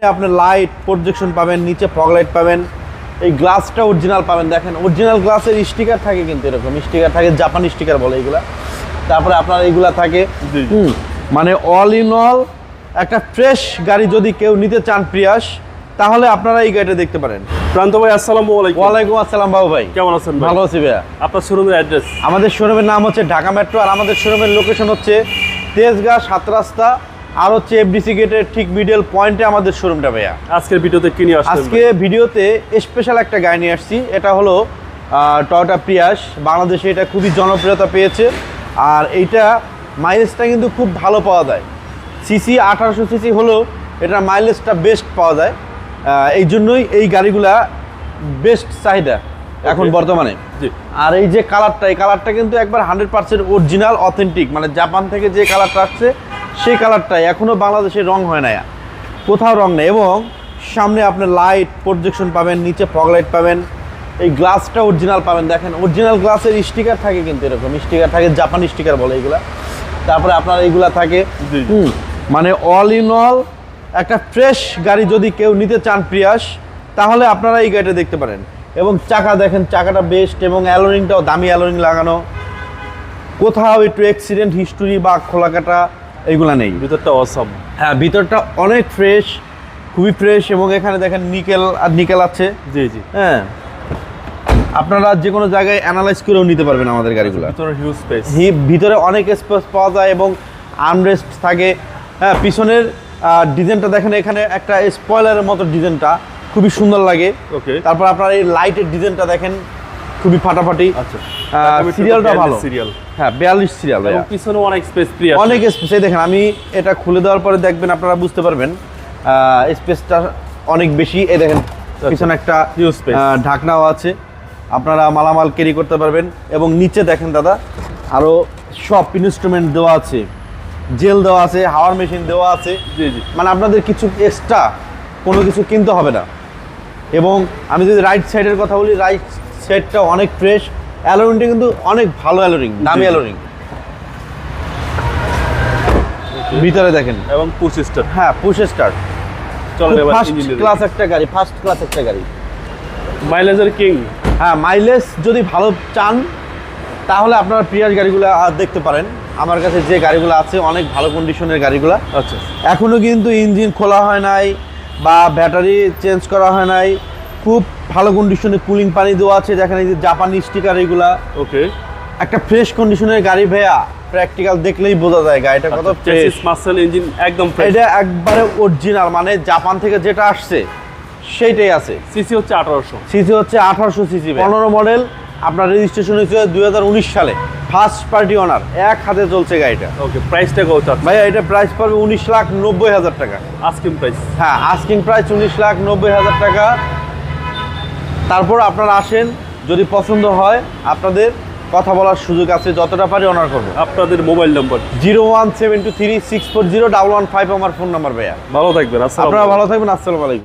আপনি light projection পাবেন, নিচে ফগ লাইট পাবেন, এই গ্লাসটা অরিজিনাল পাবেন। দেখেন অরিজিনাল গ্লাসের স্টিকার থাকে, কিন্তু এরকম স্টিকার থাকে, জাপানি স্টিকার বলে এগুলা। তারপরে আপনার এইগুলা থাকে, মানে অল ইন অল একটা ফ্রেশ গাড়ি যদি কেউ নিতে চান প্রিয়াস, তাহলে আপনারা এই গাড়িটা দেখতে পারেন। প্রান্ত ভাই আসসালামু আলাইকুম। ওয়ালাইকুম আসসালাম বাবু ভাই, কেমন আছেন ভাই? ভালো আছি ভাইয়া। আপনার শোরুমের অ্যাড্রেস? আমাদের শোরুমের নাম হচ্ছে ঢাকা মেট্রো, আর আমাদের শোরুমের লোকেশন হচ্ছে তেজগাঁ 7 রাস্তা, আর হচ্ছে এফডিসি গেটের ঠিক মিডল পয়েন্টে আমাদের শোরুমটা ভাইয়া। আজকের ভিডিওতে কি নিয়ে আসছেন? আজকে ভিডিওতে স্পেশাল একটা গাড়ি নিয়ে আসছি। এটা হলো টয়োটা প্রিয়াস। বাংলাদেশে এটা খুবই জনপ্রিয়তা পেয়েছে, আর এইটা মাইলেজটা কিন্তু খুব ভালো পাওয়া যায়। সিসি 1800 সিসি হলেও এটার মাইলেজটা বেস্ট পাওয়া যায়, এই জন্যই এই গাড়িগুলা বেস্ট চাহিদা এখন বর্তমানে। আর এই যে কালারটা, এই কালারটা কিন্তু একবার 100% অরিজিনাল অথেন্টিক, মানে জাপান থেকে যে কালারটা আসছে সেই কালারটাই এখনও বাংলাদেশে রং হয় না, কোথাও রং নেই। এবং সামনে আপনি লাইট প্রজেকশন পাবেন, নিচে ফগ লাইট পাবেন, এই গ্লাসটা অরিজিনাল পাবেন। দেখেন অরিজিনাল গ্লাসের স্টিকার থাকে, কিন্তু এরকম স্টিকার থাকে, জাপানি স্টিকার বলে এগুলা। তারপরে আপনার এইগুলা থাকে, মানে অল ইন অল একটা ফ্রেশ গাড়ি যদি কেউ নিতে চান প্রিয়াস, তাহলে আপনারা এই গাড়িটা দেখতে পারেন। এবং চাকা দেখেন, চাকাটা বেস্ট, এবং অ্যালোরিংটাও দামি অ্যালোরিং লাগানো, কোথাও একটু অ্যাক্সিডেন্ট হিস্টোরি বা খোলাকাটা এইগুলা নেই। ভিতরটা অসম। হ্যাঁ, ভিতরটা অনেক ফ্রেশ, খুবই ফ্রেশ। এবং এখানে দেখেন নিকেল আর নিকেল আছে। জি জি। হ্যাঁ, আপনারা যে কোনো জায়গায় অ্যানালাইজ করেও নিতে পারবেন আমাদের গাড়িগুলো। ভিতরে হিউজ স্পেস, ভিতরে অনেক স্পেস পাওয়া যায় এবং আর্মরেস্ট থাকে। হ্যাঁ, পিছনের ডিজাইনটা দেখেন, এখানে একটা স্পয়লারের মতো ডিজাইনটা খুবই সুন্দর লাগে। ওকে। তারপর আপনার এই লাইটের ডিজাইনটা দেখেন, খুবই ফাটাফাটি। আচ্ছা, সিরিয়ালটা ভালো। সিরিয়াল, হ্যাঁ 42 সিরিয়াল। এবং পিছনে অনেক স্পেস, অনেক স্পেস। এই দেখেন, আমি এটা খুলে দেওয়ার পরে দেখবেন, আপনারা বুঝতে পারবেন স্পেসটা অনেক বেশি। এই দেখেন পিছনে একটা ঢাকনাও আছে, আপনারা মালামাল ক্যারি করতে পারবেন। এবং নিচে দেখেন দাদা, আরো সব ইনস্ট্রুমেন্ট দেওয়া আছে, জেল দেওয়া আছে, হাওয়ার মেশিন দেওয়া আছে। জি জি। মানে আপনাদের কিছু এক্সট্রা কোনো কিছু কিনতে হবে না। এবং আমি যদি রাইট সাইডের কথা বলি, রাইট সাইডটা অনেক ফ্রেশ, অ্যালোরিংটা কিন্তু অনেক ভালো অ্যালোরিং, দামি অ্যালোরিং। ভিতরে দেখেন, এবং পুশ স্টার্ট। হ্যাঁ পুশ স্টার্ট। চলো এবার ফার্স্ট ইঞ্জিন ক্লাস একটা গাড়ি, ফার্স্ট ক্লাস একটা গাড়ি, মাইলেজের কিং। হ্যাঁ, মাইলেজ যদি ভালো চান তাহলে আপনারা প্রিয়াস গাড়িগুলো দেখতে পারেন। আমার কাছে যে গাড়িগুলো আছে অনেক ভালো কন্ডিশনের গাড়িগুলো। আচ্ছা, এখনও কিন্তু ইঞ্জিন খোলা হয় নাই বা ব্যাটারি চেঞ্জ করা হয় নাই, খুব ভালো কন্ডিশনে কুলিং পানি দেওয়া আছে। দেখেন এই যে জাপানি স্টিকার, এইগুলা ওকে। একটা ফ্রেশ কন্ডিশনের গাড়ি ভাইয়া, প্র্যাকটিক্যাল দেখলেই বোঝা যায় গাড়িটা কত ফ্রেশ। মাসেল ইঞ্জিন একদম ফ্রেশ। এটা একবারে অরিজিনাল, মানে জাপান থেকে যেটা আসছে সেইটাই আছে। সিসি হচ্ছে 1800। সিসি হচ্ছে 1800 সিসি, 15 মডেল। আপনার রেজিস্ট্রেশন হয়েছে 2019 সালে, ফার্স্ট পার্টি ওনার, এক হাতে চলছে গাড়িটা। ওকে, প্রাইসটা কত আছে ভাইয়া? এটা প্রাইস পড়বে 19,90,000 টাকা। Asking price? হ্যাঁ, আস্কিং প্রাইস 19,90,000 টাকা। তারপর আপনারা আসেন, যদি পছন্দ হয় আপনাদের কথা বলার সুযোগ আছে, যতটা পারি অনার করবো। আপনাদের মোবাইল নম্বর? 01723640115 আমার ফোন নাম্বার ভাইয়া। ভালো থাকবেন, আপনারা ভালো থাকবেন। আসসালামু আলাইকুম।